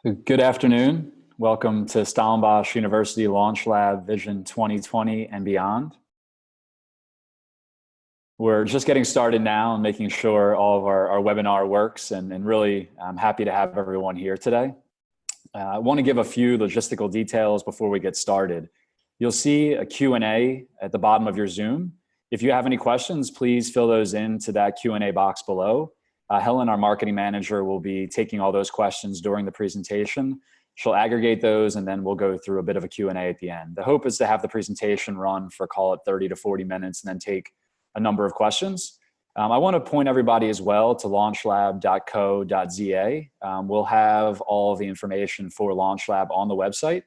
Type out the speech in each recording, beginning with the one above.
Good afternoon. Welcome to Stellenbosch University LaunchLab Vision 2020 and beyond. We're just getting started now and making sure all of our webinar works, and really I'm happy to have everyone here today. I want to give a few logistical details before we get started. You'll see a Q&A at the bottom of your Zoom. If you have any questions, please fill those into that Q&A box below. Helen, our marketing manager, will be taking all those questions during the presentation. She'll aggregate those and then we'll go through a bit of a Q&A at the end. The hope is to have the presentation run for, call it 30 to 40 minutes and then take a number of questions. I want to point everybody as well to launchlab.co.za. We'll have all of the information for LaunchLab on the website.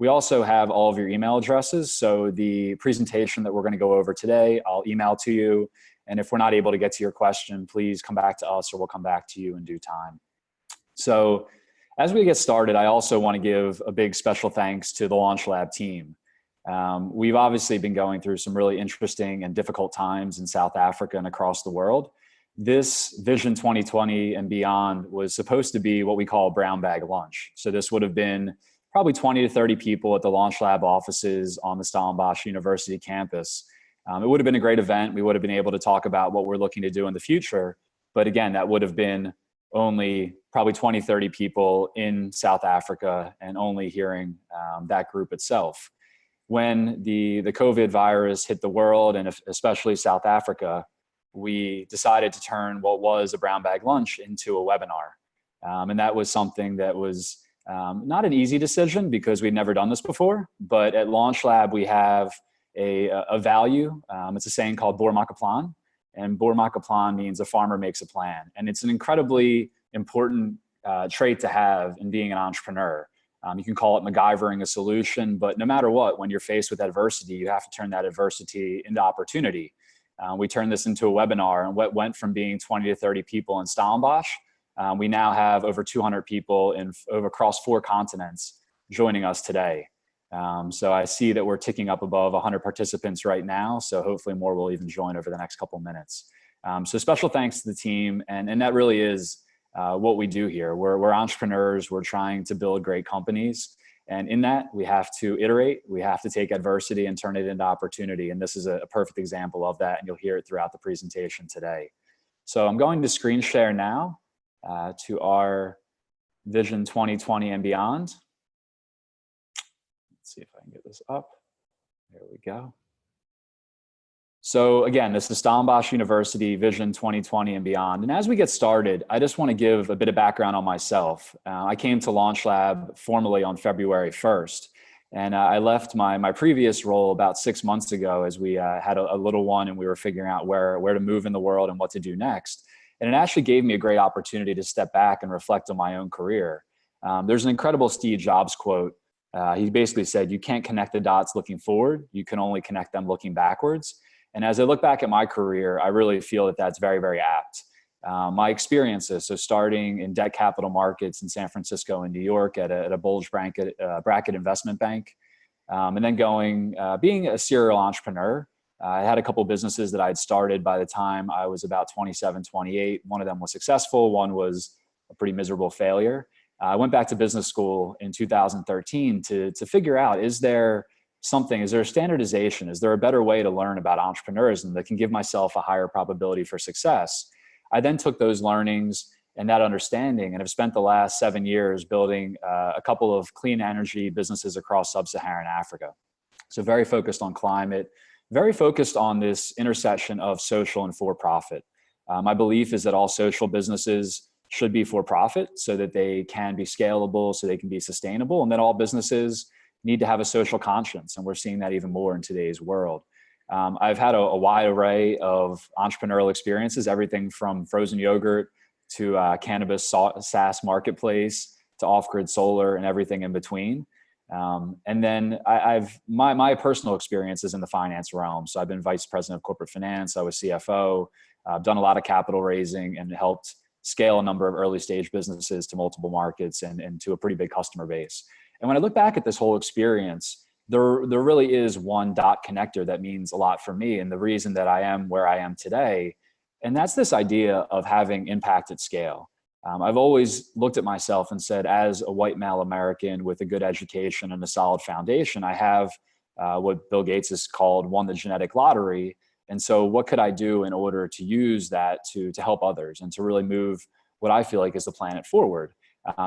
We also have all of your email addresses. So the presentation that we're going to go over today, I'll email to you. And if we're not able to get to your question, please come back to us or we'll come back to you in due time. So as we get started, I also want to give a big special thanks to the LaunchLab team. We've obviously been going through some really interesting and difficult times in South Africa and across the world. This Vision 2020 and beyond was supposed to be what we call a brown bag lunch. So this would have been probably 20 to 30 people at the LaunchLab offices on the Stellenbosch University campus. It would have been a great event. We would have been able to talk about what we're looking to do in the future. But again, that would have been only probably 20, 30 people in South Africa and only hearing that group itself. When the COVID virus hit the world and especially South Africa, we decided to turn what was a brown bag lunch into a webinar. And that was something that was not an easy decision because we'd never done this before. But at LaunchLab, we have a value. It's a saying called Boer maak 'n plan, and Boer maak 'n plan means a farmer makes a plan. And it's an incredibly important trait to have in being an entrepreneur. You can call it MacGyvering a solution, but no matter what, when you're faced with adversity, you have to turn that adversity into opportunity. We turned this into a webinar, and what went from being 20 to 30 people in Stellenbosch, we now have over 200 people across 4 continents joining us today. So I see that we're ticking up above 100 participants right now. So hopefully more will even join over the next couple of minutes. So special thanks to the team. And that really is what we do here. We're entrepreneurs. We're trying to build great companies. And in that, we have to iterate. We have to take adversity and turn it into opportunity. And this is a perfect example of that. And you'll hear it throughout the presentation today. So I'm going to screen share now to our Vision 2020 and beyond. See if I can get this up. There we go. So again, this is Stellenbosch University Vision 2020 and beyond. And as we get started, I just want to give a bit of background on myself. I came to LaunchLab formally on February 1st. And I left my previous role about 6 months ago as we had a little one and we were figuring out where to move in the world and what to do next. And it actually gave me a great opportunity to step back and reflect on my own career. There's an incredible Steve Jobs quote. He basically said, you can't connect the dots looking forward. You can only connect them looking backwards. And as I look back at my career, I really feel that that's very, very apt. My experiences, so starting in debt capital markets in San Francisco and New York at a bulge bracket investment bank, and then being a serial entrepreneur. I had a couple of businesses that I'd started by the time I was about 27, 28. One of them was successful. One was a pretty miserable failure. I went back to business school in 2013 to figure out, is there a standardization? Is there a better way to learn about entrepreneurism that can give myself a higher probability for success? I then took those learnings and that understanding and have spent the last 7 years building a couple of clean energy businesses across sub-Saharan Africa. So very focused on climate, very focused on this intersection of social and for-profit. My belief is that all social businesses should be for profit so that they can be scalable, so they can be sustainable, and that all businesses need to have a social conscience. And we're seeing that even more in today's world. I've had a wide array of entrepreneurial experiences, everything from frozen yogurt to cannabis SaaS marketplace to off-grid solar and everything in between. And then my personal experience is in the finance realm. So I've been vice president of corporate finance. I was CFO. I've done a lot of capital raising and helped scale a number of early stage businesses to multiple markets and to a pretty big customer base. And when I look back at this whole experience, there really is one dot connector that means a lot for me and the reason that I am where I am today. And that's this idea of having impact at scale. I've always looked at myself and said, as a white male American with a good education and a solid foundation, I have what Bill Gates has called won the genetic lottery. And so what could I do in order to use that to help others and to really move what I feel like is the planet forward?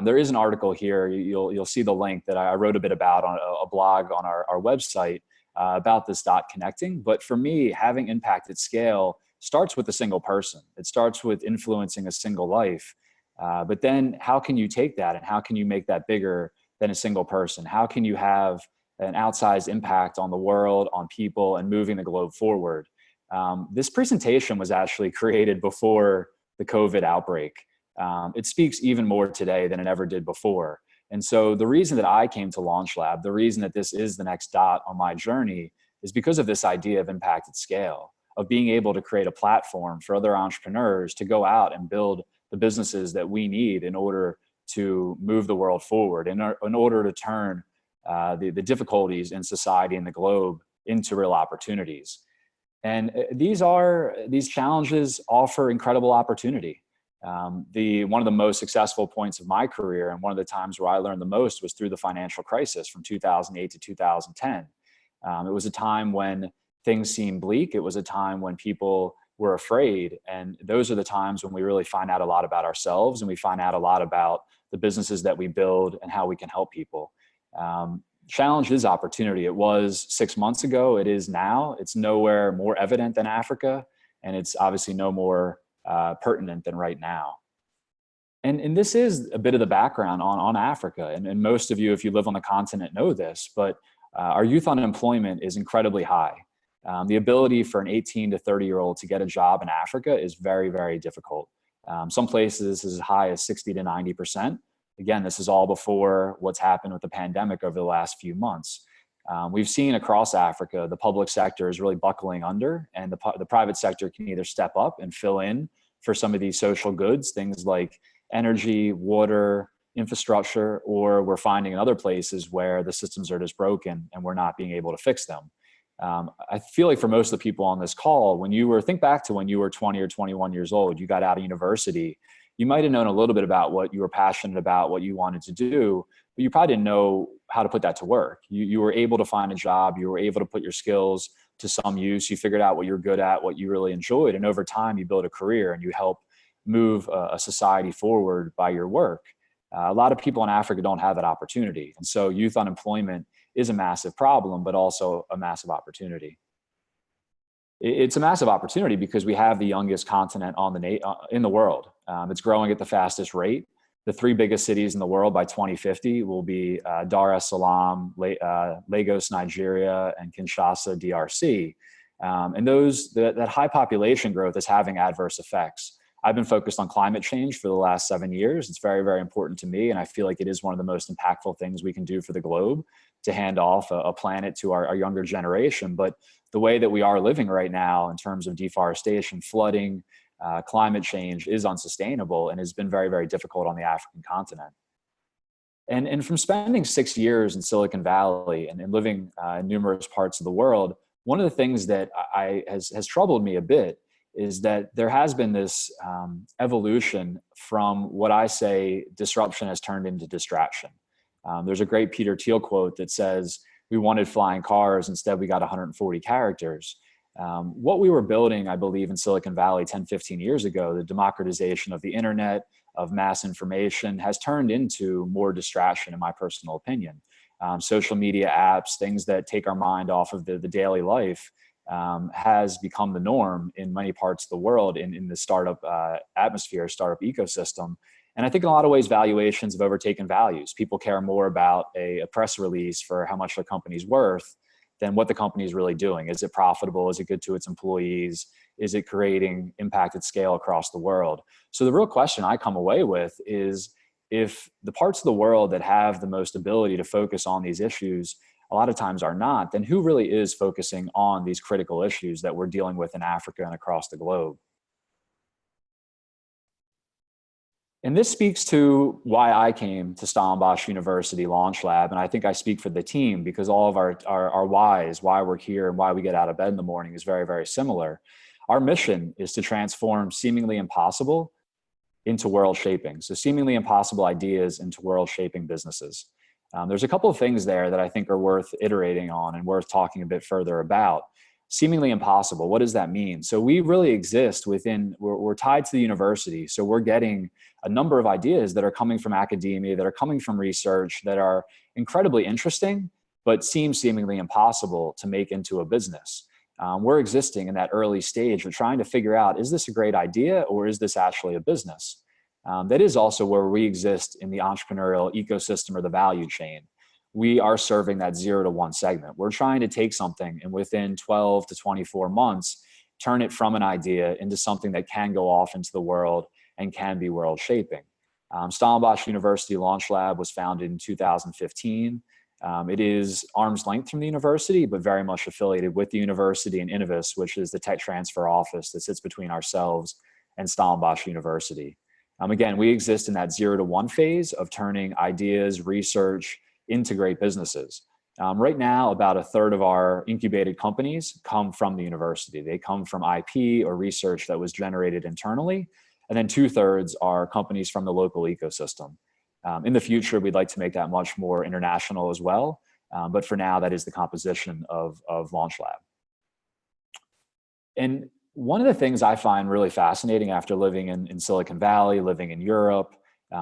There is an article here, you'll see the link, that I wrote a bit about on a blog on our website about this dot connecting. But for me, having impact at scale starts with a single person. It starts with influencing a single life. But then how can you take that and how can you make that bigger than a single person? How can you have an outsized impact on the world, on people, and moving the globe forward? This presentation was actually created before the COVID outbreak. It speaks even more today than it ever did before. And so the reason that I came to LaunchLab, the reason that this is the next dot on my journey, is because of this idea of impact at scale, of being able to create a platform for other entrepreneurs to go out and build the businesses that we need in order to move the world forward, in order to turn the difficulties in society and the globe into real opportunities. And these challenges offer incredible opportunity. One of the most successful points of my career, and one of the times where I learned the most, was through the financial crisis from 2008 to 2010. It was a time when things seemed bleak. It was a time when people were afraid. And those are the times when we really find out a lot about ourselves, and we find out a lot about the businesses that we build and how we can help people. Challenge is opportunity. It was 6 months ago. It is now. It's nowhere more evident than Africa. And it's obviously no more pertinent than right now. And this is a bit of the background on Africa. And most of you, if you live on the continent, know this, but our youth unemployment is incredibly high. The ability for an 18 to 30-year-old to get a job in Africa is very, very difficult. Some places as high as 60 to 90%. Again, this is all before what's happened with the pandemic over the last few months. We've seen across Africa, the public sector is really buckling under, and the private sector can either step up and fill in for some of these social goods, things like energy, water, infrastructure, or we're finding in other places where the systems are just broken and we're not being able to fix them. I feel like for most of the people on this call, think back to when you were 20 or 21 years old, you got out of university, you might have known a little bit about what you were passionate about, what you wanted to do, but you probably didn't know how to put that to work. You were able to find a job, you were able to put your skills to some use, you figured out what you're good at, what you really enjoyed, and over time you build a career and you help move a society forward by your work. A lot of people in Africa don't have that opportunity. And so youth unemployment is a massive problem, but also a massive opportunity. It's a massive opportunity because we have the youngest continent in the world. It's growing at the fastest rate. The 3 biggest cities in the world by 2050 will be Dar es Salaam, Lagos, Nigeria, and Kinshasa, DRC. And that high population growth is having adverse effects. I've been focused on climate change for the last 7 years. It's very, very important to me. And I feel like it is one of the most impactful things we can do for the globe, to hand off a planet to our younger generation. But the way that we are living right now in terms of deforestation, flooding, climate change is unsustainable and has been very, very difficult on the African continent. And from spending 6 years in Silicon Valley and living in numerous parts of the world, one of the things that has troubled me a bit is that there has been this evolution from what I say disruption has turned into distraction. There's a great Peter Thiel quote that says, "We wanted flying cars, instead we got 140 characters." What we were building, I believe, in Silicon Valley 10, 15 years ago, the democratization of the internet, of mass information, has turned into more distraction, in my personal opinion. Social media apps, things that take our mind off of the daily life, has become the norm in many parts of the world in the startup atmosphere, startup ecosystem. And I think in a lot of ways, valuations have overtaken values. People care more about a press release for how much the company's worth than what the company is really doing. Is it profitable? Is it good to its employees? Is it creating impact at scale across the world? So the real question I come away with is, if the parts of the world that have the most ability to focus on these issues a lot of times are not, then who really is focusing on these critical issues that we're dealing with in Africa and across the globe? And this speaks to why I came to Stellenbosch University LaunchLab. And I think I speak for the team, because all of our whys, why we're here and why we get out of bed in the morning, is very, very similar. Our mission is to transform seemingly impossible into world shaping. So seemingly impossible ideas into world shaping businesses. There's a couple of things there that I think are worth iterating on and worth talking a bit further about. Seemingly impossible, what does that mean? So we really exist within, we're tied to the university. So we're getting a number of ideas that are coming from academia, that are coming from research, that are incredibly interesting, but seem seemingly impossible to make into a business. We're existing in that early stage. We're trying to figure out, is this a great idea or is this actually a business? That is also where we exist in the entrepreneurial ecosystem or the value chain. We are serving that 0 to 1 segment. We're trying to take something and within 12 to 24 months, turn it from an idea into something that can go off into the world and can be world shaping. Stellenbosch University LaunchLab was founded in 2015. It is arm's length from the university, but very much affiliated with the university and Innovis, which is the tech transfer office that sits between ourselves and Stellenbosch University. Again, we exist in that 0 to 1 phase of turning ideas, research into great businesses. Right now, about a third of our incubated companies come from the university. They come from IP or research that was generated internally, and then 2/3 are companies from the local ecosystem. In the future, we'd like to make that much more international as well. But for now, that is the composition of LaunchLab. And one of the things I find really fascinating after living in Silicon Valley, living in Europe,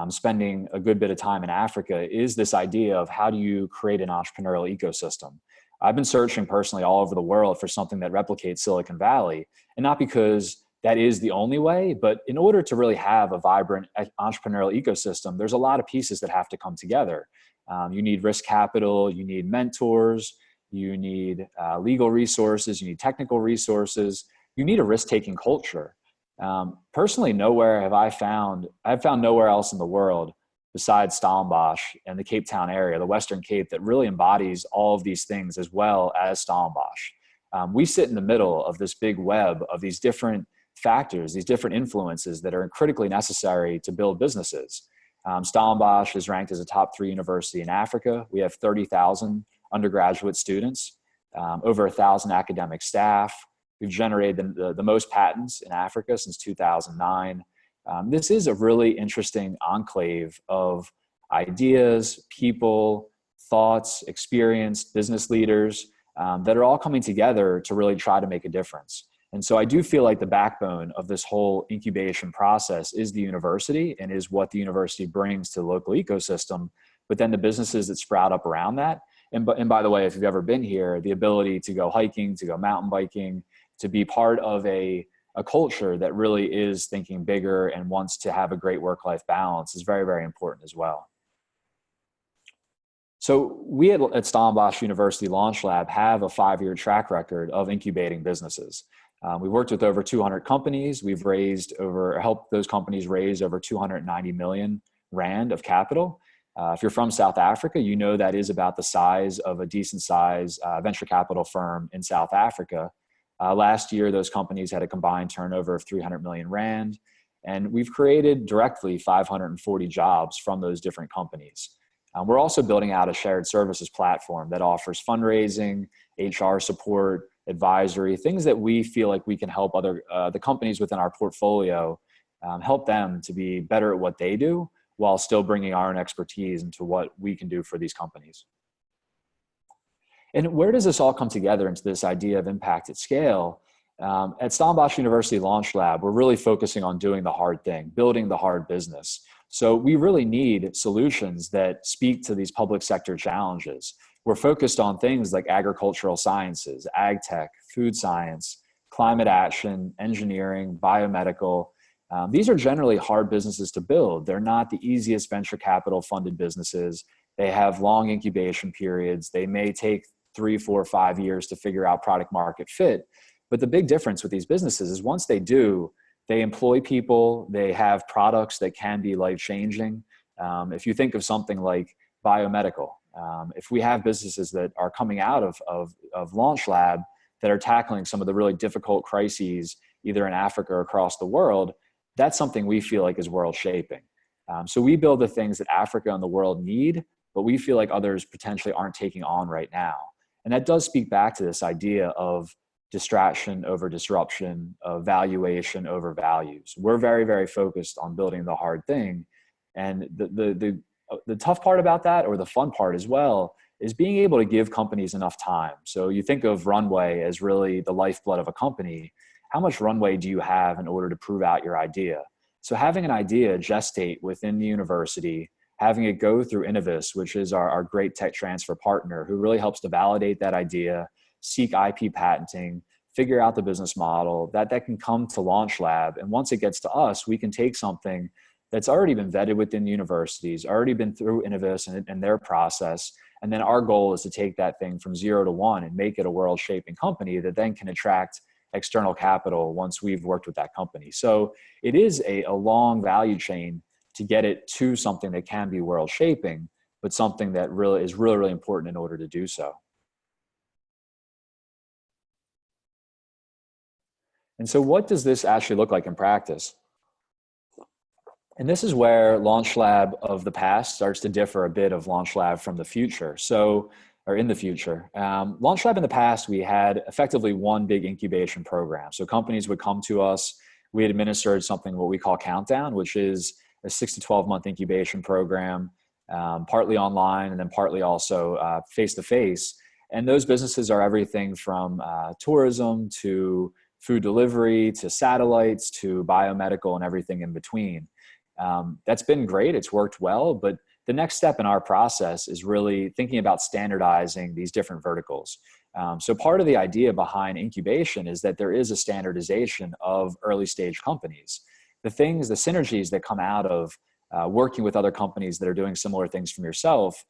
spending a good bit of time in Africa is this idea of how do you create an entrepreneurial ecosystem? I've been searching personally all over the world for something that replicates Silicon Valley, and not because that is the only way, but in order to really have a vibrant entrepreneurial ecosystem, there's a lot of pieces that have to come together. You need risk capital, you need mentors, you need legal resources, you need technical resources, you need a risk-taking culture. Personally, I've found nowhere else in the world besides Stellenbosch and the Cape Town area, the Western Cape, that really embodies all of these things as well as Stellenbosch. We sit in the middle of this big web of these different factors, these different influences that are critically necessary to build businesses. Stellenbosch is ranked as a top 3 university in Africa. We have 30,000 undergraduate students, over 1,000 academic staff. We've generated the most patents in Africa since 2009. This is a really interesting enclave of ideas, people, thoughts, experienced business leaders that are all coming together to really try to make a difference. And so I do feel like the backbone of this whole incubation process is the university and is what the university brings to the local ecosystem, but then the businesses that sprout up around that. And by the way, if you've ever been here, the ability to go hiking, to go mountain biking, to be part of a culture that really is thinking bigger and wants to have a great work-life balance is very, very important as well. So we at Stellenbosch University LaunchLab have a 5-year track record of incubating businesses. We've worked with over 200 companies. We've helped those companies raise over 290 million Rand of capital. If you're from South Africa, you know that is about the size of a decent size venture capital firm in South Africa. Last year, those companies had a combined turnover of 300 million Rand, and we've created directly 540 jobs from those different companies. We're also building out a shared services platform that offers fundraising, HR support, advisory, things that we feel like we can help the companies within our portfolio, help them to be better at what they do while still bringing our own expertise into what we can do for these companies. And where does this all come together into this idea of impact at scale? At Stellenbosch University LaunchLab, we're really focusing on doing the hard thing, building the hard business. So we really need solutions that speak to these public sector challenges. We're focused on things like agricultural sciences, ag tech, food science, climate action, engineering, biomedical. These are generally hard businesses to build. They're not the easiest venture capital funded businesses. They have long incubation periods. They may take 3, 4, 5 years to figure out product market fit. But the big difference with these businesses is once they do, they employ people, they have products that can be life-changing. If you think of something like biomedical, if we have businesses that are coming out of LaunchLab that are tackling some of the really difficult crises, either in Africa or across the world, that's something we feel like is world shaping. So we build the things that Africa and the world need, but we feel like others potentially aren't taking on right now. And that does speak back to this idea of distraction over disruption, valuation over values. We're very, very focused on building the hard thing. And the tough part about that, or the fun part as well, is being able to give companies enough time. So you think of runway as really the lifeblood of a company. How much runway do you have in order to prove out your idea? So having an idea gestate within the university, having it go through Innovis, which is our great tech transfer partner, who really helps to validate that idea, seek IP patenting, figure out the business model, that can come to LaunchLab. And once it gets to us, we can take something that's already been vetted within the universities, already been through Innovis and their process. And then our goal is to take that thing from 0 to 1 and make it a world-shaping company that then can attract external capital once we've worked with that company. So it is a long value chain to get it to something that can be world-shaping, but something that really is really, really important in order to do so. And so what does this actually look like in practice? And this is where LaunchLab of the past starts to differ a bit of LaunchLab from the future. So, or in the future. LaunchLab in the past, we had effectively one big incubation program. So companies would come to us, we had administered something what we call Countdown, which is a 6 to 12 month incubation program, partly online and then partly also face-to-face. And those businesses are everything from tourism to food delivery to satellites to biomedical and everything in between. That's been great. It's worked well, but the next step in our process is really thinking about standardizing these different verticals. So part of the idea behind incubation is that there is a standardization of early stage companies. The synergies that come out of working with other companies that are doing similar things from yourself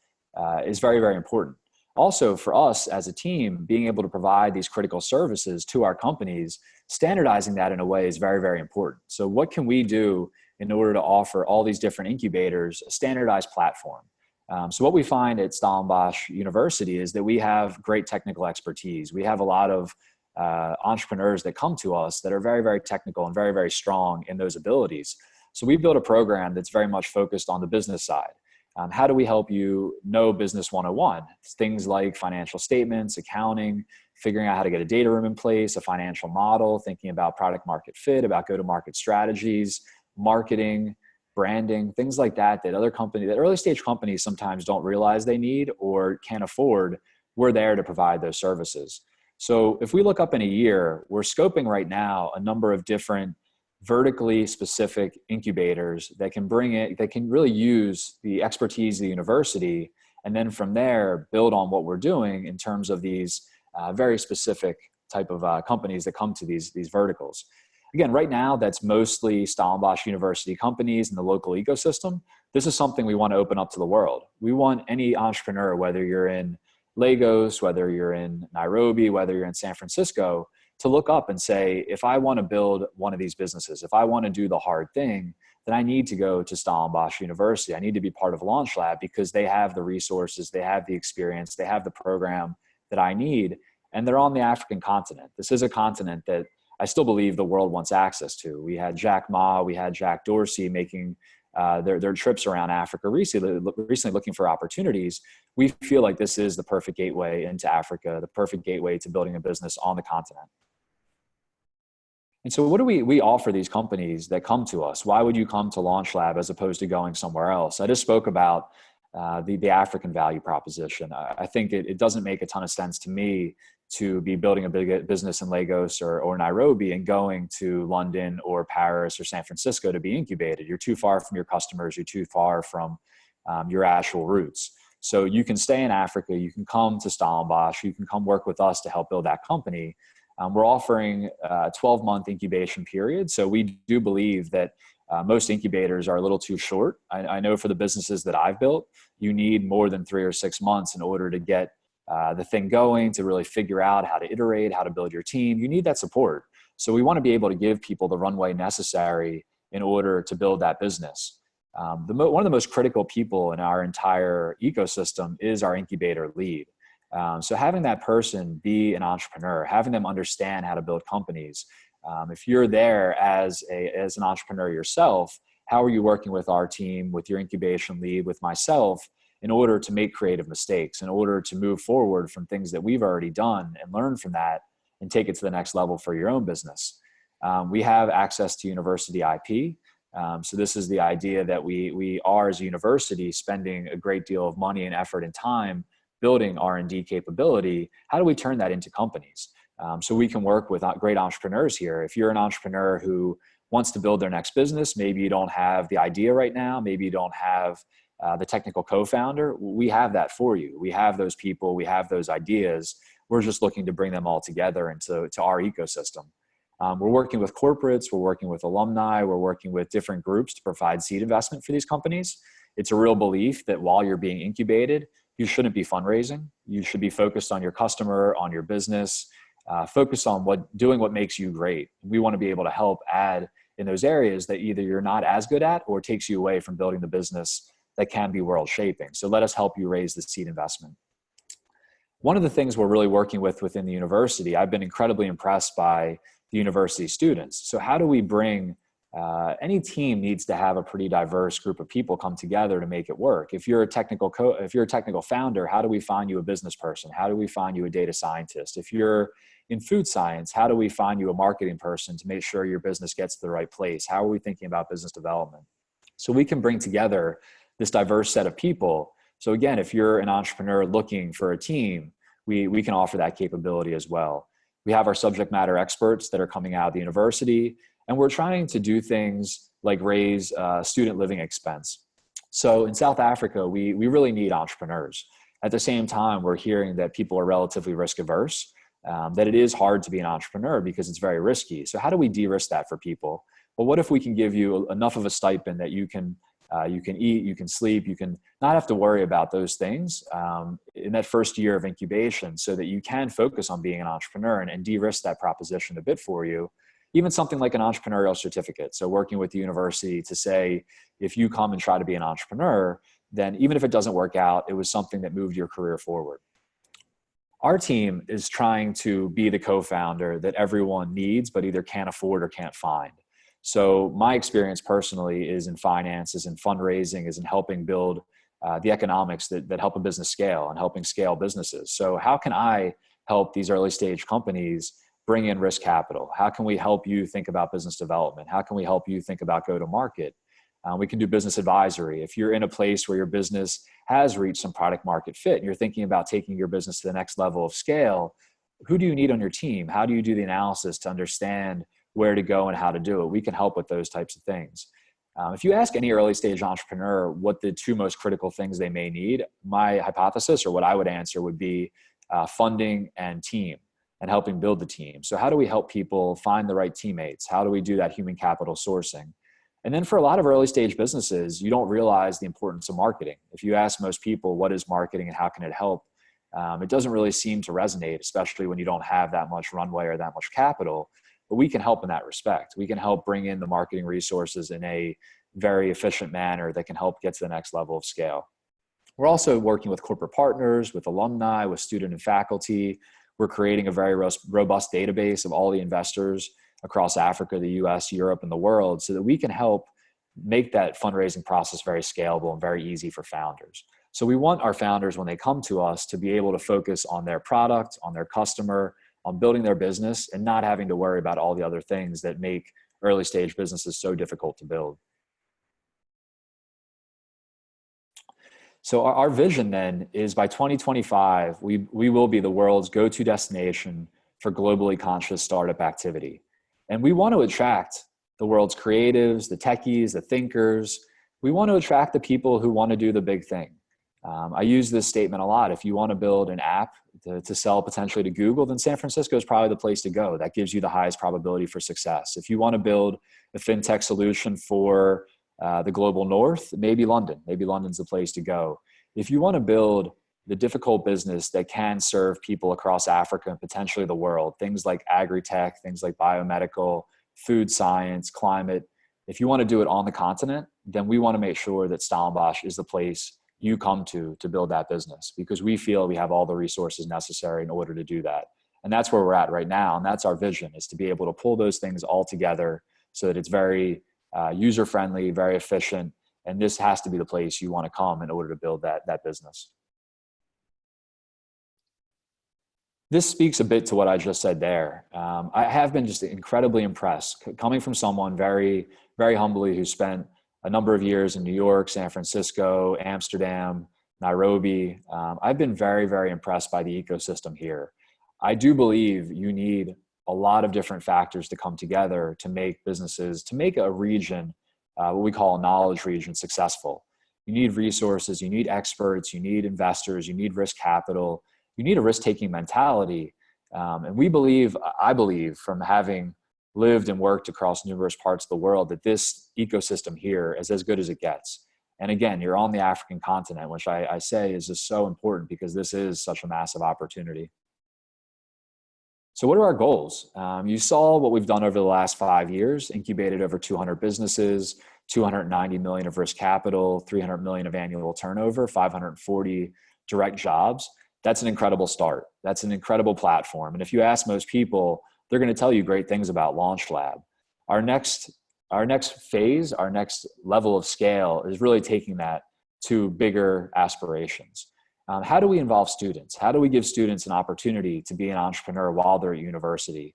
is very, very important. Also for us as a team, being able to provide these critical services to our companies, standardizing that in a way is very, very important. So what can we do in order to offer all these different incubators a standardized platform? So what we find at Stellenbosch University is that we have great technical expertise. We have a lot of entrepreneurs that come to us that are very, very technical and very, very strong in those abilities. So we built a program that's very much focused on the business side. How do we help you know Business 101? It's things like financial statements, accounting, figuring out how to get a data room in place, a financial model, thinking about product market fit, about go-to-market strategies, marketing, branding, things like that, that early stage companies sometimes don't realize they need or can't afford. We're there to provide those services. So if we look up in a year, we're scoping right now a number of different vertically specific incubators that can really use the expertise of the university, and then from there build on what we're doing in terms of these very specific type of companies that come to these verticals. Again, right now, that's mostly Stellenbosch University companies in the local ecosystem. This is something we want to open up to the world. We want any entrepreneur, whether you're in Lagos, whether you're in Nairobi, whether you're in San Francisco, to look up and say, if I want to build one of these businesses, if I want to do the hard thing, then I need to go to Stellenbosch University. I need to be part of LaunchLab because they have the resources, they have the experience, they have the program that I need, and they're on the African continent. This is a continent that I still believe the world wants access to. We had Jack Ma, we had Jack Dorsey making their trips around Africa recently looking for opportunities. We feel like this is the perfect gateway into Africa, the perfect gateway to building a business on the continent. And so what do we offer these companies that come to us? Why would you come to LaunchLab as opposed to going somewhere else? I just spoke about the African value proposition. I think it doesn't make a ton of sense to me to be building a big business in Lagos or Nairobi and going to London or Paris or San Francisco to be incubated. You're too far from your customers. You're too far from your actual roots. So you can stay in Africa. You can come to Stellenbosch. You can come work with us to help build that company. We're offering a 12-month incubation period. So we do believe that most incubators are a little too short. I know for the businesses that I've built, you need more than 3 or 6 months in order to get the thing going, to really figure out how to iterate, how to build your team. You need that support. So we want to be able to give people the runway necessary in order to build that business. One of the most critical people in our entire ecosystem is our incubator lead. So having that person be an entrepreneur, having them understand how to build companies. If you're there as an entrepreneur yourself, how are you working with our team, with your incubation lead, with myself, in order to make creative mistakes, in order to move forward from things that we've already done and learn from that, and take it to the next level for your own business. We have access to university IP. So this is the idea that we are, as a university, spending a great deal of money and effort and time building R&D capability. How do we turn that into companies? So we can work with great entrepreneurs here. If you're an entrepreneur who wants to build their next business, maybe you don't have the idea right now, maybe you don't have the technical co-founder, we have that for you. We have those people, we have those ideas. We're just looking to bring them all together into our ecosystem. We're working with corporates, we're working with alumni, we're working with different groups to provide seed investment for these companies. It's a real belief that while you're being incubated, you shouldn't be fundraising. You should be focused on your customer, on your business, focus on doing what makes you great. We want to be able to help add in those areas that either you're not as good at or takes you away from building the business that can be world shaping. So let us help you raise the seed investment. One of the things we're really working with within the university, I've been incredibly impressed by the university students. So how do we bring, any team needs to have a pretty diverse group of people come together to make it work. If you're a technical founder, how do we find you a business person? How do we find you a data scientist? If you're in food science, how do we find you a marketing person to make sure your business gets to the right place? How are we thinking about business development? So we can bring together this diverse set of people. So again, if you're an entrepreneur looking for a team, we can offer that capability as well. We have our subject matter experts that are coming out of the university, and we're trying to do things like raise student living expense. So in South Africa, we really need entrepreneurs. At the same time, we're hearing that people are relatively risk averse, that it is hard to be an entrepreneur because it's very risky. So how do we de-risk that for people? Well, what if we can give you enough of a stipend that you can eat, you can sleep, you can not have to worry about those things in that first year of incubation, so that you can focus on being an entrepreneur and de-risk that proposition a bit for you. Even something like an entrepreneurial certificate. So working with the university to say, if you come and try to be an entrepreneur, then even if it doesn't work out, it was something that moved your career forward. Our team is trying to be the co-founder that everyone needs, but either can't afford or can't find. So my experience personally is in finance, is in fundraising, is in helping build the economics that help a business scale and helping scale businesses. So how can I help these early stage companies bring in risk capital? How can we help you think about business development? How can we help you think about go to market? We can do business advisory. If you're in a place where your business has reached some product market fit and you're thinking about taking your business to the next level of scale, who do you need on your team? How do you do the analysis to understand where to go and how to do it? We can help with those types of things. If you ask any early stage entrepreneur what the two most critical things they may need, my hypothesis or what I would answer would be funding and team, and helping build the team. So how do we help people find the right teammates? How do we do that human capital sourcing? And then for a lot of early stage businesses, you don't realize the importance of marketing. If you ask most people, what is marketing and how can it help? It doesn't really seem to resonate, especially when you don't have that much runway or that much capital. But we can help in that respect. We can help bring in the marketing resources in a very efficient manner that can help get to the next level of scale. We're also working with corporate partners, with alumni, with student and faculty. We're creating a very robust database of all the investors across Africa, the US, Europe, and the world, so that we can help make that fundraising process very scalable and very easy for founders. So we want our founders, when they come to us, to be able to focus on their product, on their customer, on building their business, and not having to worry about all the other things that make early stage businesses so difficult to build. So our vision then is by 2025, we will be the world's go-to destination for globally conscious startup activity. And we want to attract the world's creatives, the techies, the thinkers. We want to attract the people who want to do the big thing. I use this statement a lot. If you want to build an app to sell potentially to Google, then San Francisco is probably the place to go. That gives you the highest probability for success. If you want to build a fintech solution for the global north, maybe London. Maybe London's the place to go. If you want to build the difficult business that can serve people across Africa and potentially the world, things like agri-tech, things like biomedical, food science, climate, if you want to do it on the continent, then we want to make sure that Stellenbosch is the place you come to build that business, because we feel we have all the resources necessary in order to do that. And that's where we're at right now. And that's our vision, is to be able to pull those things all together so that it's very user-friendly, very efficient. And this has to be the place you want to come in order to build that business. This speaks a bit to what I just said there. I have been just incredibly impressed coming from someone very, very humbly who spent a number of years in New York, San Francisco, Amsterdam, Nairobi. I've been very, very impressed by the ecosystem here. I do believe you need a lot of different factors to come together to make businesses, to make a region, what we call a knowledge region, successful. You need resources, you need experts, you need investors, you need risk capital, you need a risk-taking mentality. And I believe from having lived and worked across numerous parts of the world, that this ecosystem here is as good as it gets. And again, you're on the African continent, which I say is just so important because this is such a massive opportunity. So what are our goals? You saw what we've done over the last 5 years, incubated over 200 businesses, 290 million of risk capital, 300 million of annual turnover, 540 direct jobs. That's an incredible start. That's an incredible platform. And if you ask most people, they're going to tell you great things about LaunchLab. Our next phase, our next level of scale is really taking that to bigger aspirations. How do we involve students? How do we give students an opportunity to be an entrepreneur while they're at university?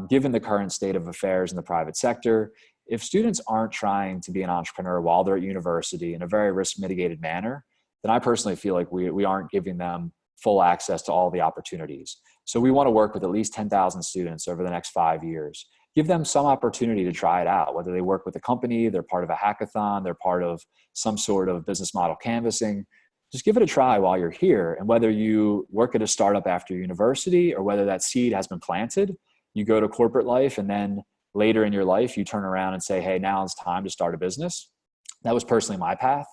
Given the current state of affairs in the private sector, if students aren't trying to be an entrepreneur while they're at university in a very risk mitigated manner, then I personally feel like we aren't giving them full access to all the opportunities. So we want to work with at least 10,000 students over the next 5 years. Give them some opportunity to try it out, whether they work with a company, they're part of a hackathon, they're part of some sort of business model canvassing. Just give it a try while you're here. And whether you work at a startup after university or whether that seed has been planted, you go to corporate life and then later in your life, you turn around and say, hey, now it's time to start a business. That was personally my path.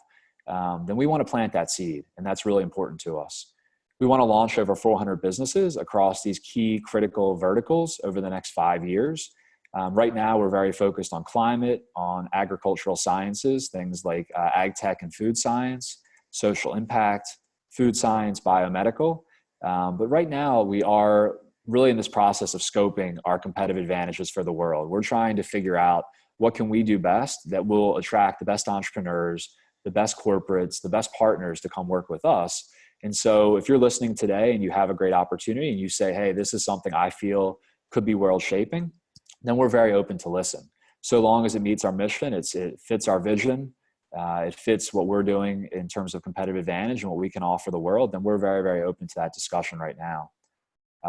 Then we want to plant that seed. And that's really important to us. We want to launch over 400 businesses across these key critical verticals over the next 5 years. Right now, we're very focused on climate, on agricultural sciences, things like ag tech and food science, social impact, food science, biomedical. But right now, we are really in this process of scoping our competitive advantages for the world. We're trying to figure out what can we do best that will attract the best entrepreneurs, the best corporates, the best partners to come work with us. And so if you're listening today and you have a great opportunity and you say, hey, this is something I feel could be world shaping, then we're very open to listen. So long as it meets our mission, it fits our vision, it fits what we're doing in terms of competitive advantage and what we can offer the world, then we're very, very open to that discussion right now.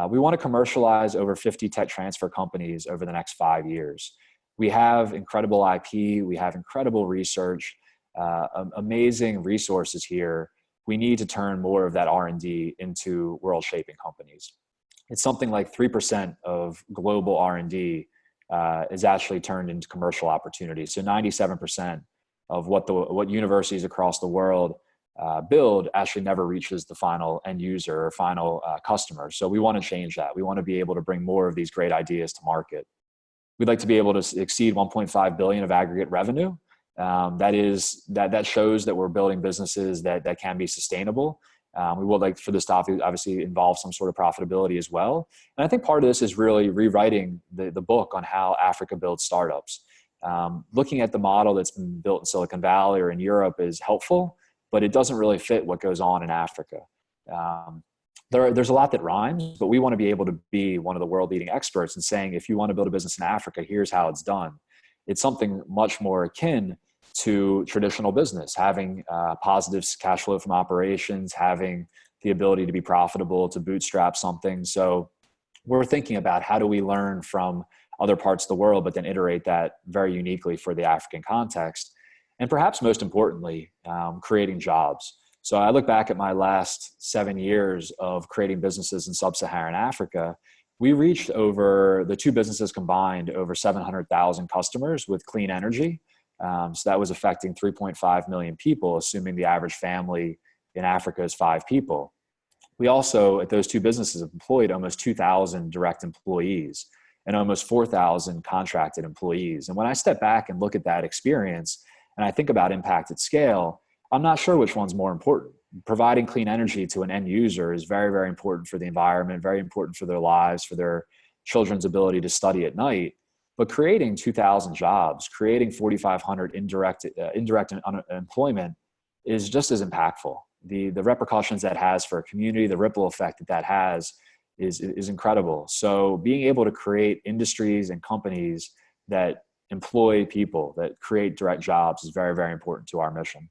We want to commercialize over 50 tech transfer companies over the next 5 years. We have incredible IP, we have incredible research, amazing resources here. We need to turn more of that R&D into world-shaping companies. It's something like 3% of global R&D is actually turned into commercial opportunities. So 97% of what universities across the world build actually never reaches the final end user or final customer. So we want to change that. We want to be able to bring more of these great ideas to market. We'd like to be able to exceed 1.5 billion of aggregate revenue. That shows that we're building businesses that can be sustainable. We would like for this to obviously involve some sort of profitability as well. And I think part of this is really rewriting the book on how Africa builds startups. Looking at the model that's been built in Silicon Valley or in Europe is helpful, but it doesn't really fit what goes on in Africa. There's a lot that rhymes, but we want to be able to be one of the world leading experts in saying, if you want to build a business in Africa, here's how it's done. It's something much more akin to traditional business, having positive cash flow from operations, having the ability to be profitable, to bootstrap something. So we're thinking about how do we learn from other parts of the world, but then iterate that very uniquely for the African context. And perhaps most importantly, creating jobs. So I look back at my last 7 years of creating businesses in sub-Saharan Africa. We reached over, the two businesses combined, over 700,000 customers with clean energy. So that was affecting 3.5 million people, assuming the average family in Africa is 5 people. We also, at those two businesses, employed almost 2,000 direct employees and almost 4,000 contracted employees. And when I step back and look at that experience and I think about impact at scale, I'm not sure which one's more important. Providing clean energy to an end user is very, very important for the environment, very important for their lives, for their children's ability to study at night. But creating 2,000 jobs, creating 4,500 indirect employment is just as impactful. The repercussions that has for a community, the ripple effect that has is incredible. So being able to create industries and companies that employ people, that create direct jobs, is very, very important to our mission.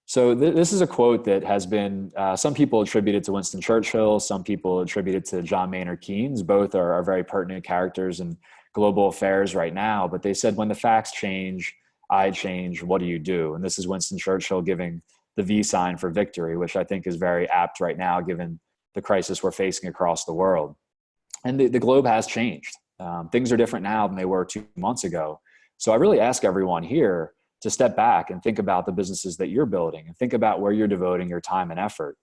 So this is a quote that has been, some people attribute it to Winston Churchill, some people attribute it to John Maynard Keynes. Both are very pertinent characters in global affairs right now. But they said, when the facts change, I change, what do you do? And this is Winston Churchill giving the V sign for victory, which I think is very apt right now, given the crisis we're facing across the world. And the globe has changed. Things are different now than they were 2 months ago. So I really ask everyone here to step back and think about the businesses that you're building and think about where you're devoting your time and effort.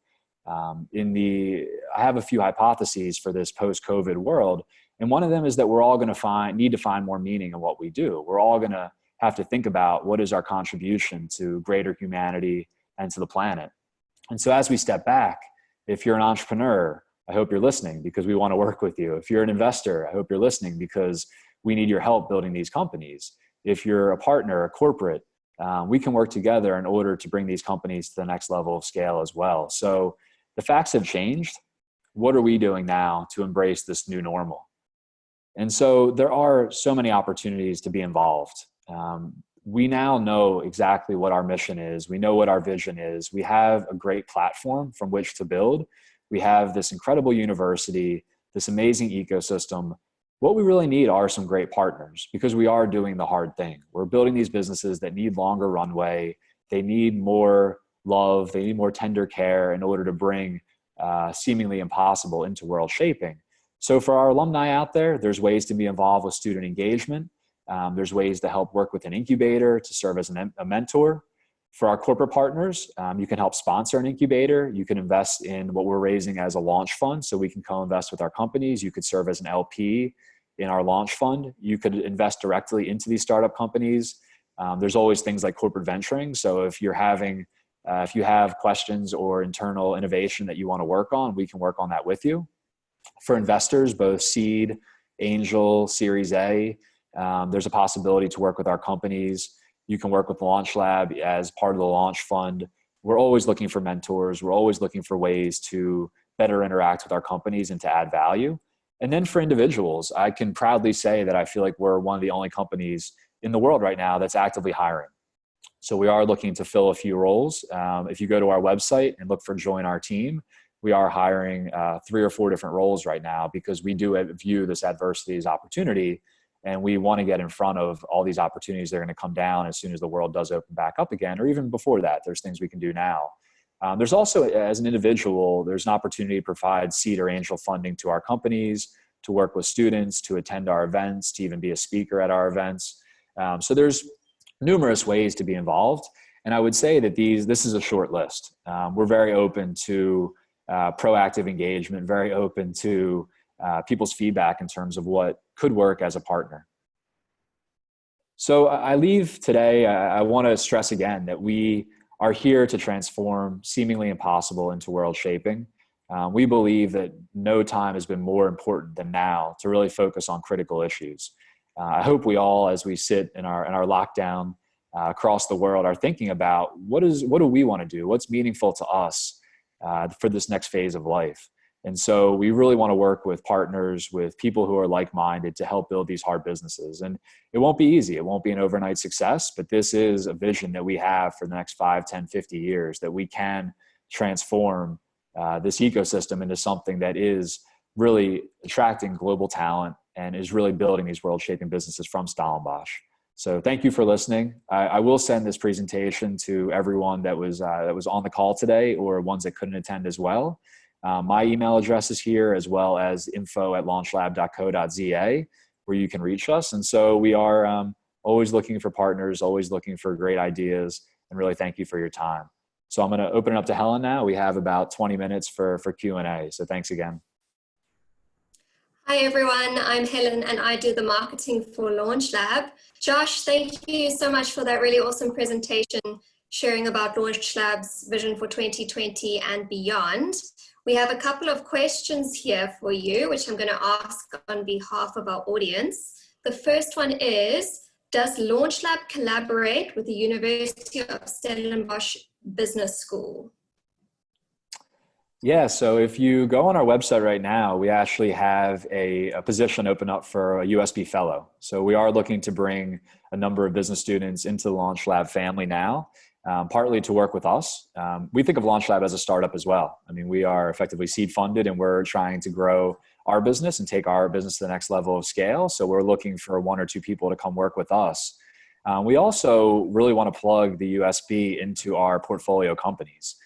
I have a few hypotheses for this post-COVID world. And one of them is that we're all going to need to find more meaning in what we do. We're all going to have to think about what is our contribution to greater humanity and to the planet. And so as we step back, if you're an entrepreneur, I hope you're listening because we want to work with you. If you're an investor, I hope you're listening because we need your help building these companies. If you're a partner, a corporate, we can work together in order to bring these companies to the next level of scale as well. So the facts have changed. What are we doing now to embrace this new normal? And so there are so many opportunities to be involved. We now know exactly what our mission is. We know what our vision is. We have a great platform from which to build. We have this incredible university, this amazing ecosystem. What we really need are some great partners because we are doing the hard thing. We're building these businesses that need longer runway. They need more love. They need more tender care in order to bring seemingly impossible into world shaping. So for our alumni out there, there's ways to be involved with student engagement. There's ways to help work with an incubator to serve as a mentor. For our corporate partners, you can help sponsor an incubator. You can invest in what we're raising as a launch fund so we can co-invest with our companies. You could serve as an LP in our launch fund. You could invest directly into these startup companies. There's always things like corporate venturing. So if you have questions or internal innovation that you want to work on, we can work on that with you. For investors, both seed, angel, Series A, there's a possibility to work with our companies. You can work with LaunchLab as part of the launch fund. We're always looking for mentors. We're always looking for ways to better interact with our companies and to add value. And then for individuals, I can proudly say that I feel like we're one of the only companies in the world right now that's actively hiring. So we are looking to fill a few roles. If you go to our website and look for join our team, we are hiring 3 or 4 different roles right now because we do view this adversity as opportunity. And we want to get in front of all these opportunities that are going to come down as soon as the world does open back up again, or even before that. There's things we can do now. There's also, as an individual, there's an opportunity to provide seed or angel funding to our companies, to work with students, to attend our events, to even be a speaker at our events. So there's numerous ways to be involved. And I would say that this is a short list. We're very open to proactive engagement, very open to people's feedback in terms of what could work as a partner. So I leave today, I want to stress again that we are here to transform seemingly impossible into world shaping. We believe that no time has been more important than now to really focus on critical issues. I hope we all, as we sit in our lockdown across the world, are thinking about what do we want to do? What's meaningful to us for this next phase of life? And so we really want to work with partners, with people who are like-minded to help build these hard businesses. And it won't be easy. It won't be an overnight success, but this is a vision that we have for the next 5, 10, 50 years, that we can transform this ecosystem into something that is really attracting global talent and is really building these world-shaping businesses from Stellenbosch. So thank you for listening. I will send this presentation to everyone that was on the call today or ones that couldn't attend as well. My email address is here, as well as info@launchlab.co.za, where you can reach us. And so we are always looking for partners, always looking for great ideas, and really thank you for your time. So I'm going to open it up to Helen now. We have about 20 minutes for Q&A. So thanks again. Hi everyone, I'm Helen and I do the marketing for LaunchLab. Josh, thank you so much for that really awesome presentation, sharing about LaunchLab's vision for 2020 and beyond. We have a couple of questions here for you, which I'm going to ask on behalf of our audience. The first one is, does LaunchLab collaborate with the University of Stellenbosch Business School? Yeah, so if you go on our website right now, we actually have a position open up for a USB fellow. So we are looking to bring a number of business students into the LaunchLab family now, partly to work with us. We think of LaunchLab as a startup as well. I mean, we are effectively seed funded and we're trying to grow our business and take our business to the next level of scale. So we're looking for one or two people to come work with us. We also really want to plug the USB into our portfolio companies.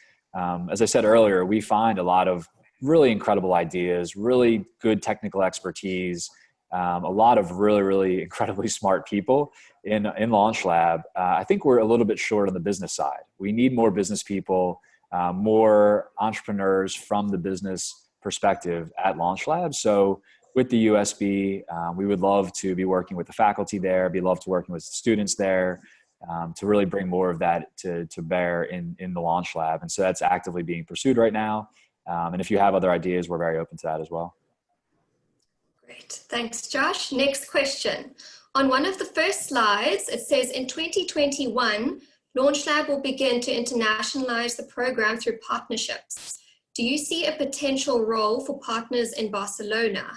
As I said earlier, we find a lot of really incredible ideas, really good technical expertise, a lot of really, really incredibly smart people in LaunchLab. I think we're a little bit short on the business side. We need more business people, more entrepreneurs from the business perspective at LaunchLab. So with the USB, we would love to be working with the faculty there, be love to working with students there, to really bring more of that to bear in the LaunchLab. And so that's actively being pursued right now. And if you have other ideas, we're very open to that as well. Great, thanks Josh. Next question. On one of the first slides, it says in 2021, LaunchLab will begin to internationalize the program through partnerships. Do you see a potential role for partners in Barcelona?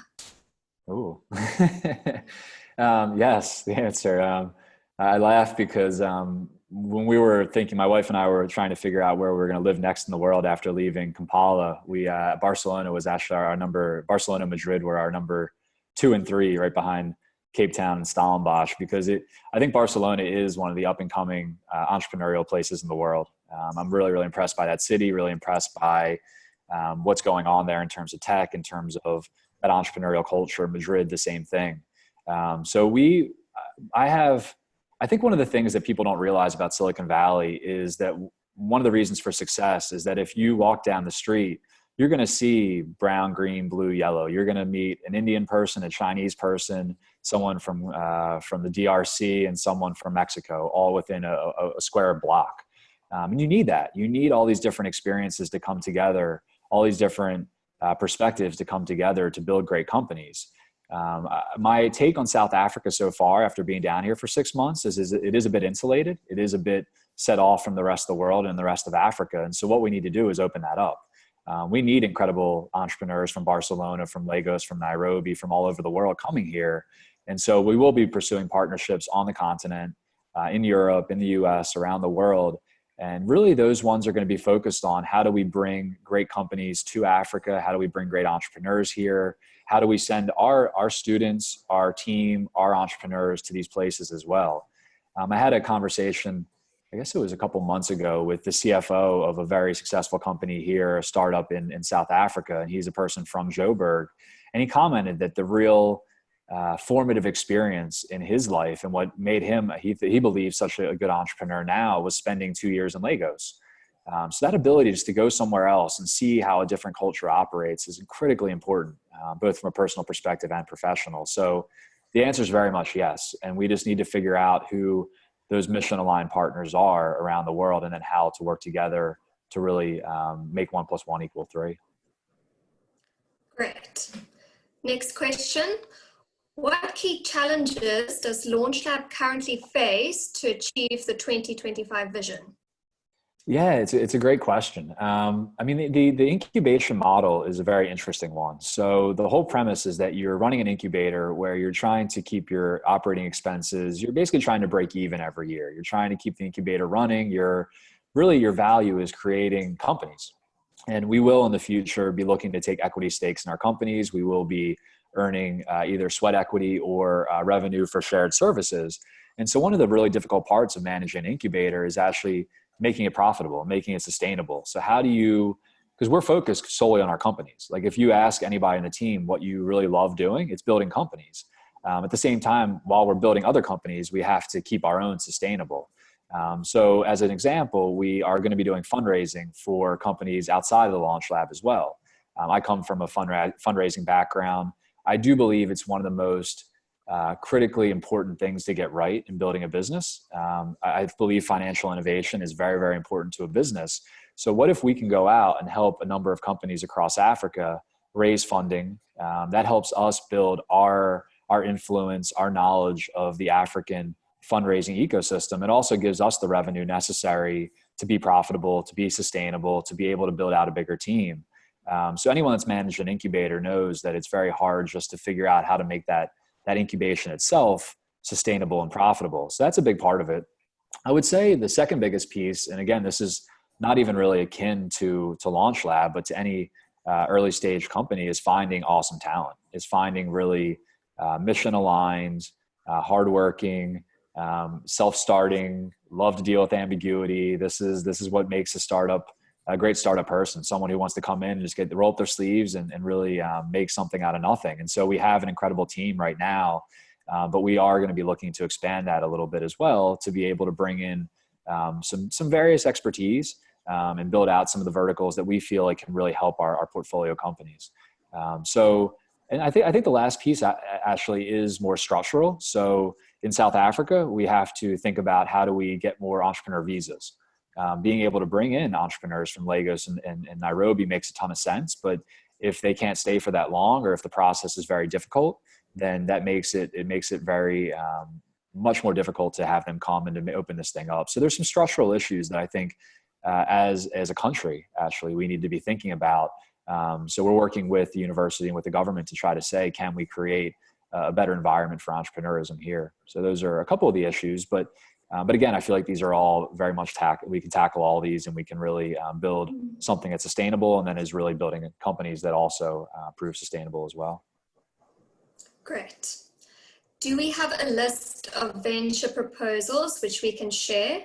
Oh, yes, the answer. I laugh because when we were thinking, my wife and I were trying to figure out where we were going to live next in the world after leaving Kampala. Barcelona was actually Barcelona, Madrid were our number 2 and 3, right behind Cape Town and Stellenbosch, because I think Barcelona is one of the up and coming entrepreneurial places in the world. I'm really, really impressed by that city, really impressed by what's going on there in terms of tech, in terms of that entrepreneurial culture. Madrid, the same thing. I think one of the things that people don't realize about Silicon Valley is that one of the reasons for success is that if you walk down the street, you're going to see brown, green, blue, yellow. You're going to meet an Indian person, a Chinese person, someone from the DRC, and someone from Mexico, all within a square block. And you need that. You need all these different experiences to come together, all these different perspectives to come together to build great companies. My take on South Africa so far, after being down here for 6 months, is it is a bit insulated. It is a bit set off from the rest of the world and the rest of Africa. And so what we need to do is open that up. We need incredible entrepreneurs from Barcelona, from Lagos, from Nairobi, from all over the world coming here. And so we will be pursuing partnerships on the continent, in Europe, in the US, around the world. And really those ones are going to be focused on how do we bring great companies to Africa? How do we bring great entrepreneurs here? How do we send our students, our team, our entrepreneurs to these places as well? I had a conversation, I guess it was a couple months ago, with the CFO of a very successful company here, a startup in South Africa. And he's a person from Joburg. And he commented that the real formative experience in his life and what made him, he believes, such a good entrepreneur now was spending 2 years in Lagos. So that ability just to go somewhere else and see how a different culture operates is critically important, both from a personal perspective and professional. So the answer is very much yes. And we just need to figure out who those mission aligned partners are around the world, and then how to work together to really make 1 + 1 = 3. Great. Next question. What key challenges does LaunchLab currently face to achieve the 2025 vision? Yeah, it's a great question. I mean, the incubation model is a very interesting one. So the whole premise is that you're running an incubator where you're trying to keep your operating expenses. You're basically trying to break even every year. You're trying to keep the incubator running. Your value is creating companies. And we will in the future be looking to take equity stakes in our companies. We will be earning either sweat equity or revenue for shared services. And so one of the really difficult parts of managing an incubator is actually making it profitable, making it sustainable. So how do you, because we're focused solely on our companies. Like if you ask anybody in the team what you really love doing, it's building companies. At the same time, while we're building other companies, we have to keep our own sustainable. So as an example, we are going to be doing fundraising for companies outside of the LaunchLab as well. I come from a fundraising background. I do believe it's one of the most critically important things to get right in building a business. I believe financial innovation is very, very important to a business. So what if we can go out and help a number of companies across Africa raise funding? That helps us build our influence, our knowledge of the African fundraising ecosystem. It also gives us the revenue necessary to be profitable, to be sustainable, to be able to build out a bigger team. So anyone that's managed an incubator knows that it's very hard just to figure out how to make that incubation itself sustainable and profitable. So that's a big part of it. I would say the second biggest piece, and again, this is not even really akin to LaunchLab, but to any early stage company, is finding awesome talent, is finding really mission aligned, hardworking, self-starting, love to deal with ambiguity. This is what makes a great startup person, someone who wants to come in and just roll up their sleeves and really make something out of nothing. And so we have an incredible team right now, but we are going to be looking to expand that a little bit as well, to be able to bring in some various expertise and build out some of the verticals that we feel like can really help our portfolio companies. And I think the last piece actually is more structural. So in South Africa, we have to think about how do we get more entrepreneur visas. Being able to bring in entrepreneurs from Lagos and Nairobi makes a ton of sense. But if they can't stay for that long, or if the process is very difficult, then that makes it very much more difficult to have them come and to open this thing up. So there's some structural issues that I think as a country, actually, we need to be thinking about. So we're working with the university and with the government to try to say, can we create a better environment for entrepreneurism here? So those are a couple of the issues, but again, I feel like these are all very much we can tackle all these, and we can really build something that's sustainable, and then is really building companies that also prove sustainable as well. Great. Do we have a list of venture proposals which we can share?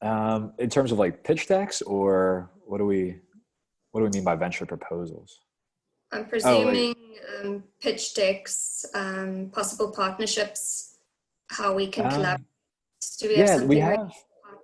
In terms of like pitch decks, or what do we mean by venture proposals? I'm presuming pitch decks, possible partnerships, how we can collaborate. Do we have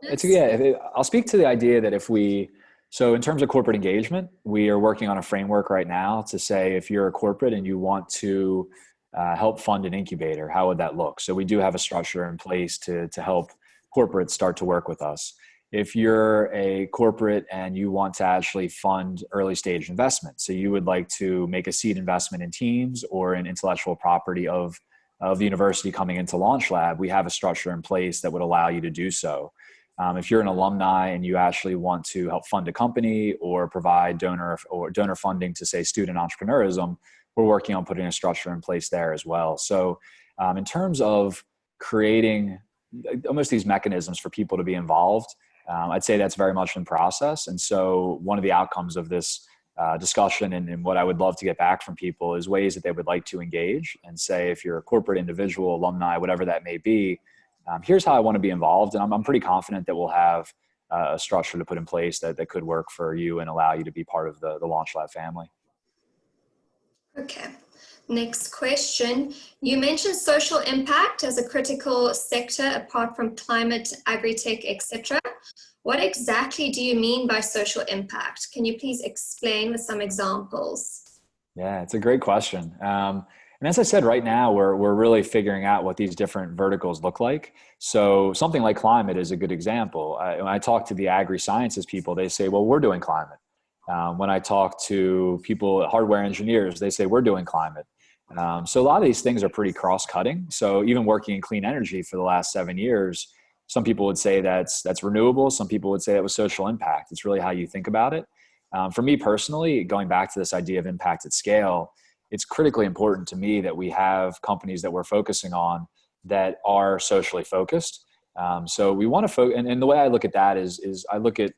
something? I'll speak to the idea that so in terms of corporate engagement, we are working on a framework right now to say, if you're a corporate and you want to help fund an incubator, how would that look? So we do have a structure in place to help corporates start to work with us. If you're a corporate and you want to actually fund early stage investment, so you would like to make a seed investment in teams or in intellectual property of the university coming into LaunchLab, we have a structure in place that would allow you to do so. If you're an alumni and you actually want to help fund a company or provide donor funding to, say, student entrepreneurism, we're working on putting a structure in place there as well. So in terms of creating almost these mechanisms for people to be involved, I'd say that's very much in process. And so one of the outcomes of this discussion and what I would love to get back from people is ways that they would like to engage and say, if you're a corporate individual, alumni, whatever that may be, here's how I want to be involved. And I'm pretty confident that we'll have a structure to put in place that could work for you and allow you to be part of the LaunchLab family. Okay. Next question. You mentioned social impact as a critical sector apart from climate, agri-tech, etc. What exactly do you mean by social impact? Can you please explain with some examples? Yeah, it's a great question. And as I said, right now, we're really figuring out what these different verticals look like. So something like climate is a good example. When I talk to the agri-sciences people, they say, well, we're doing climate. When I talk to people, hardware engineers, they say, we're doing climate. So a lot of these things are pretty cross-cutting. So even working in clean energy for the last 7 years, some people would say that's renewable. Some people would say that was social impact. It's really how you think about it. For me personally, going back to this idea of impact at scale, it's critically important to me that we have companies that we're focusing on that are socially focused. So we want to focus, and the way I look at that is I look at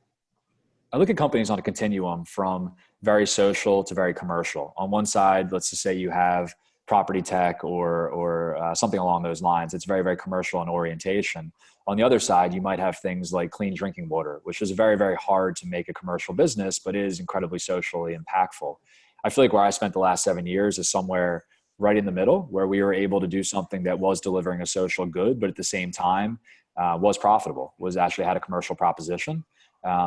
companies on a continuum from very social to very commercial. On one side, let's just say you have property tech or something along those lines. It's very, very commercial in orientation. On the other side, you might have things like clean drinking water, which is very, very hard to make a commercial business, but is incredibly socially impactful. I feel like where I spent the last 7 years is somewhere right in the middle, where we were able to do something that was delivering a social good, but at the same time was profitable, actually had a commercial proposition.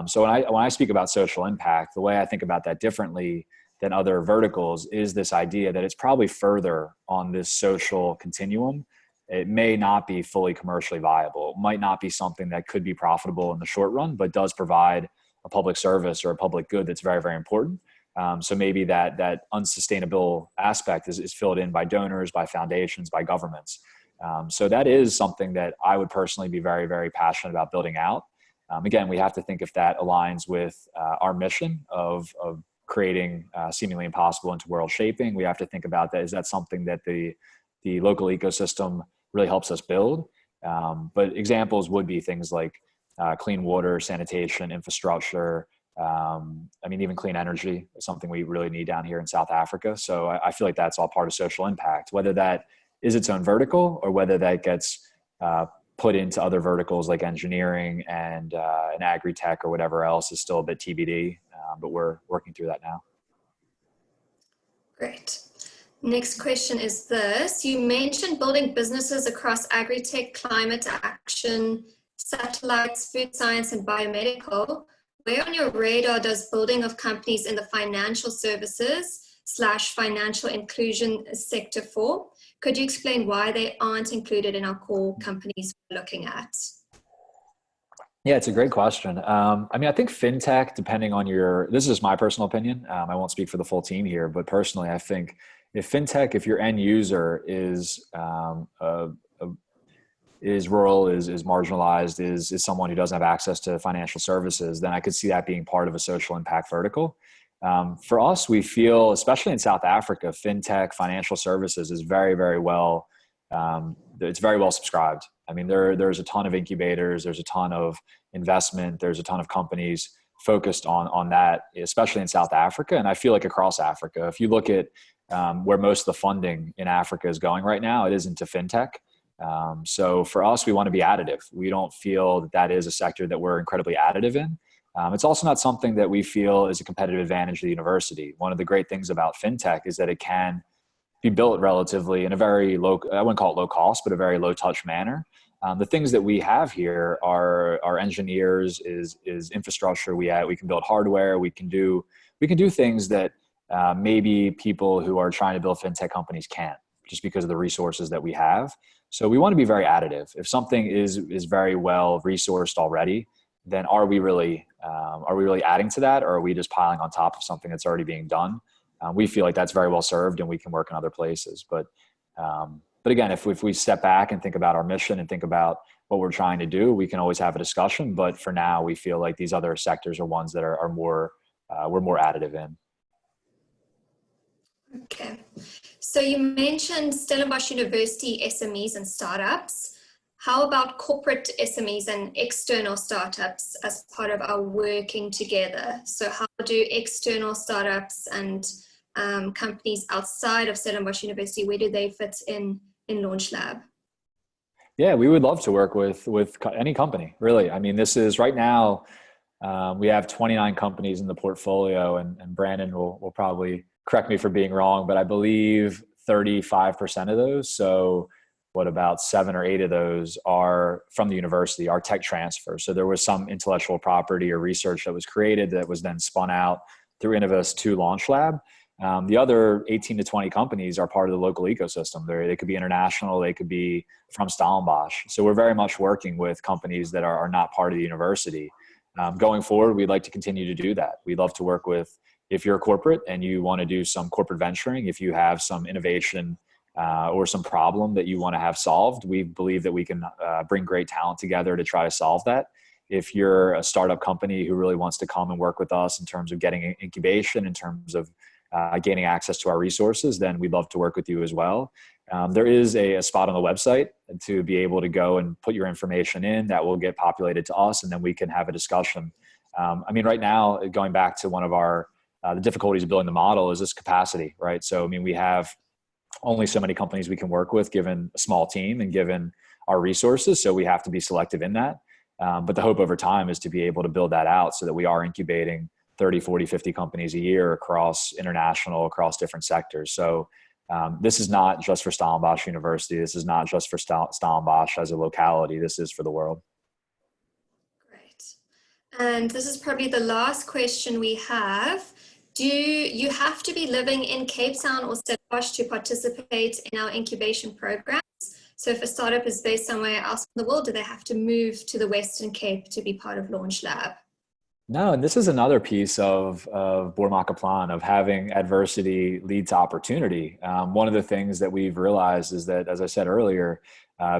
So when I speak about social impact, the way I think about that differently than other verticals is this idea that it's probably further on this social continuum. It may not be fully commercially viable. It might not be something that could be profitable in the short run, but does provide a public service or a public good that's very, very important. So maybe that unsustainable aspect is filled in by donors, by foundations, by governments. So that is something that I would personally be very, very passionate about building out. Again, we have to think if that aligns with our mission of creating seemingly impossible into world shaping. We have to think about that. Is that something that the local ecosystem really helps us build? But examples would be things like clean water, sanitation, infrastructure. I mean, even clean energy is something we really need down here in South Africa. So I feel like that's all part of social impact, whether that is its own vertical or whether that gets put into other verticals like engineering and agri-tech or whatever else is still a bit TBD, but we're working through that now. Great. Next question is this. You mentioned building businesses across agri-tech, climate action, satellites, food science, and biomedical. Where on your radar does building of companies in the financial services / financial inclusion sector fall? Could you explain why they aren't included in our core companies we're looking at? Yeah, it's a great question. I mean, I think fintech, depending on this is just my personal opinion. I won't speak for the full team here, but personally, I think if fintech, if your end user is rural, is marginalized, is someone who doesn't have access to financial services, then I could see that being part of a social impact vertical. For us, we feel, especially in South Africa, fintech, financial services is very, very well, it's very well subscribed. I mean, there's a ton of incubators, there's a ton of investment, there's a ton of companies focused on that, especially in South Africa. And I feel like across Africa, if you look at where most of the funding in Africa is going right now, it is into fintech. So for us, we want to be additive. We don't feel that is a sector that we're incredibly additive in. It's also not something that we feel is a competitive advantage of the university. One of the great things about fintech is that it can be built relatively in a very low, I wouldn't call it low cost, but a very low touch manner. The things that we have here are engineers, is infrastructure. We can build hardware. We can do things that maybe people who are trying to build fintech companies can't, just because of the resources that we have. So we want to be very additive. If something is very well resourced already, then are we really adding to that, or are we just piling on top of something that's already being done? We feel like that's very well served, and we can work in other places. But again, if we step back and think about our mission and think about what we're trying to do, we can always have a discussion. But for now, we feel like these other sectors are ones that are more we're more additive in. Okay. So you mentioned Stellenbosch University SMEs and startups. How about corporate SMEs and external startups as part of our working together? So how do external startups and companies outside of Stellenbosch University, where do they fit in LaunchLab? Yeah, we would love to work with any company, really. I mean, this is right now, we have 29 companies in the portfolio, and Brandon will probably correct me for being wrong, but I believe 35% of those, so what, about 7 or 8 of those are from the university, are tech transfer. So there was some intellectual property or research that was created that was then spun out through Innovus to LaunchLab. The other 18 to 20 companies are part of the local ecosystem. They could be international, they could be from Stellenbosch. So we're very much working with companies that are not part of the university. Going forward, we'd like to continue to do that. We'd love to work with, if you're a corporate and you want to do some corporate venturing, if you have some innovation or some problem that you want to have solved, we believe that we can bring great talent together to try to solve that. If you're a startup company who really wants to come and work with us in terms of getting incubation, in terms of gaining access to our resources, then we'd love to work with you as well. There is a spot on the website to be able to go and put your information in that will get populated to us, and then we can have a discussion. I mean, right now, going back to one of our the difficulties of building the model is this capacity, right? So, I mean, we have only so many companies we can work with given a small team and given our resources. So we have to be selective in that. But the hope over time is to be able to build that out so that we are incubating 30, 40, 50 companies a year across international, across different sectors. So this is not just for Stellenbosch University. This is not just for Stellenbosch as a locality. This is for the world. Great. And this is probably the last question we have. Do you have to be living in Cape Town or Stellenbosch to participate in our incubation programs? So if a startup is based somewhere else in the world, do they have to move to the Western Cape to be part of LaunchLab? No, and this is another piece of Boermakaplan, of having adversity lead to opportunity. One of the things that we've realized is that, as I said earlier,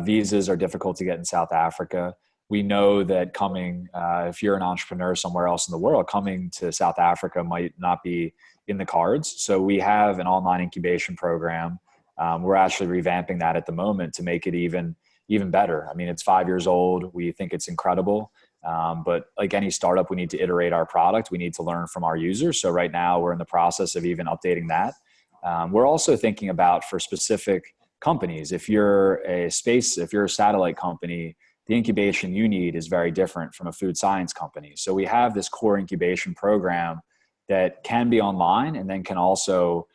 visas are difficult to get in South Africa. we know that coming, if you're an entrepreneur somewhere else in the world, coming to South Africa might not be in the cards. So we have an online incubation program. We're actually revamping that at the moment to make it even better. I mean, it's 5 years old. We think it's incredible. But like any startup, we need to iterate our product. We need to learn from our users. So right now we're in the process of even updating that. We're also thinking about for specific companies, if you're a satellite company, the incubation you need is very different from a food science company. So we have this core incubation program that can be online and then can also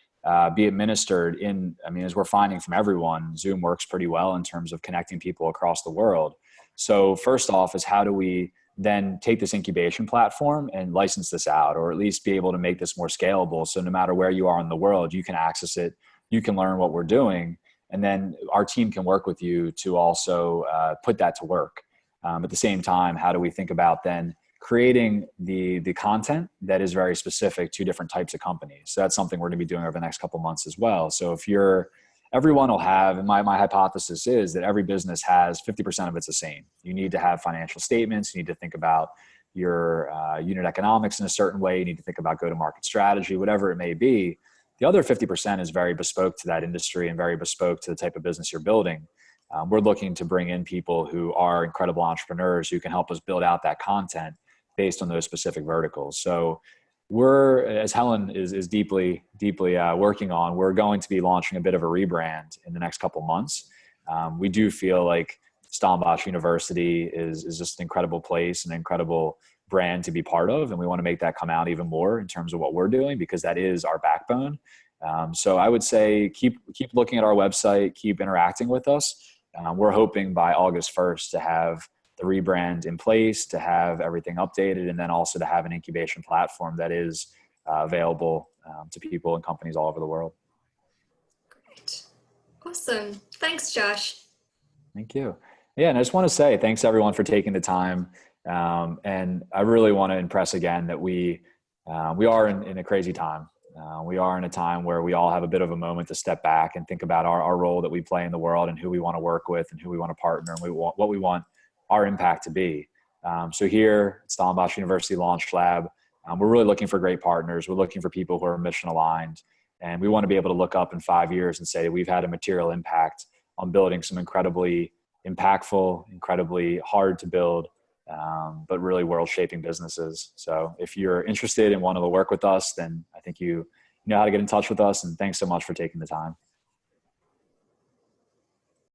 be administered as we're finding from everyone, Zoom works pretty well in terms of connecting people across the world. So first off is how do we then take this incubation platform and license this out, or at least be able to make this more scalable. So no matter where you are in the world, you can access it, you can learn what we're doing, and then our team can work with you to also put that to work. At the same time, how do we think about then creating the content that is very specific to different types of companies? So that's something we're going to be doing over the next couple of months as well. So everyone will have, and my hypothesis is that every business has 50% of it's the same. You need to have financial statements. You need to think about your unit economics in a certain way. You need to think about go-to-market strategy, whatever it may be. The other 50% is very bespoke to that industry and very bespoke to the type of business you're building. We're looking to bring in people who are incredible entrepreneurs who can help us build out that content based on those specific verticals. So we're, as Helen is deeply working on, we're going to be launching a bit of a rebrand in the next couple months. We do feel like Stellenbosch University is just an incredible place, an incredible brand to be part of. And we want to make that come out even more in terms of what we're doing, because that is our backbone. So I would say keep looking at our website, keep interacting with us. We're hoping by August 1st to have the rebrand in place, to have everything updated, and then also to have an incubation platform that is available to people and companies all over the world. Great. Awesome. Thanks, Josh. Thank you. Yeah, and I just want to say thanks everyone for taking the time. And I really want to impress again that we are in a crazy time. We are in a time where we all have a bit of a moment to step back and think about our role that we play in the world and who we want to work with and who we want to partner and what we want our impact to be. So here at Stellenbosch University LaunchLab, we're really looking for great partners. We're looking for people who are mission aligned, and we want to be able to look up in 5 years and say we've had a material impact on building some incredibly impactful, incredibly hard to build, but really world-shaping businesses. So if you're interested in wanting to work with us, then I think you know how to get in touch with us. And thanks so much for taking the time.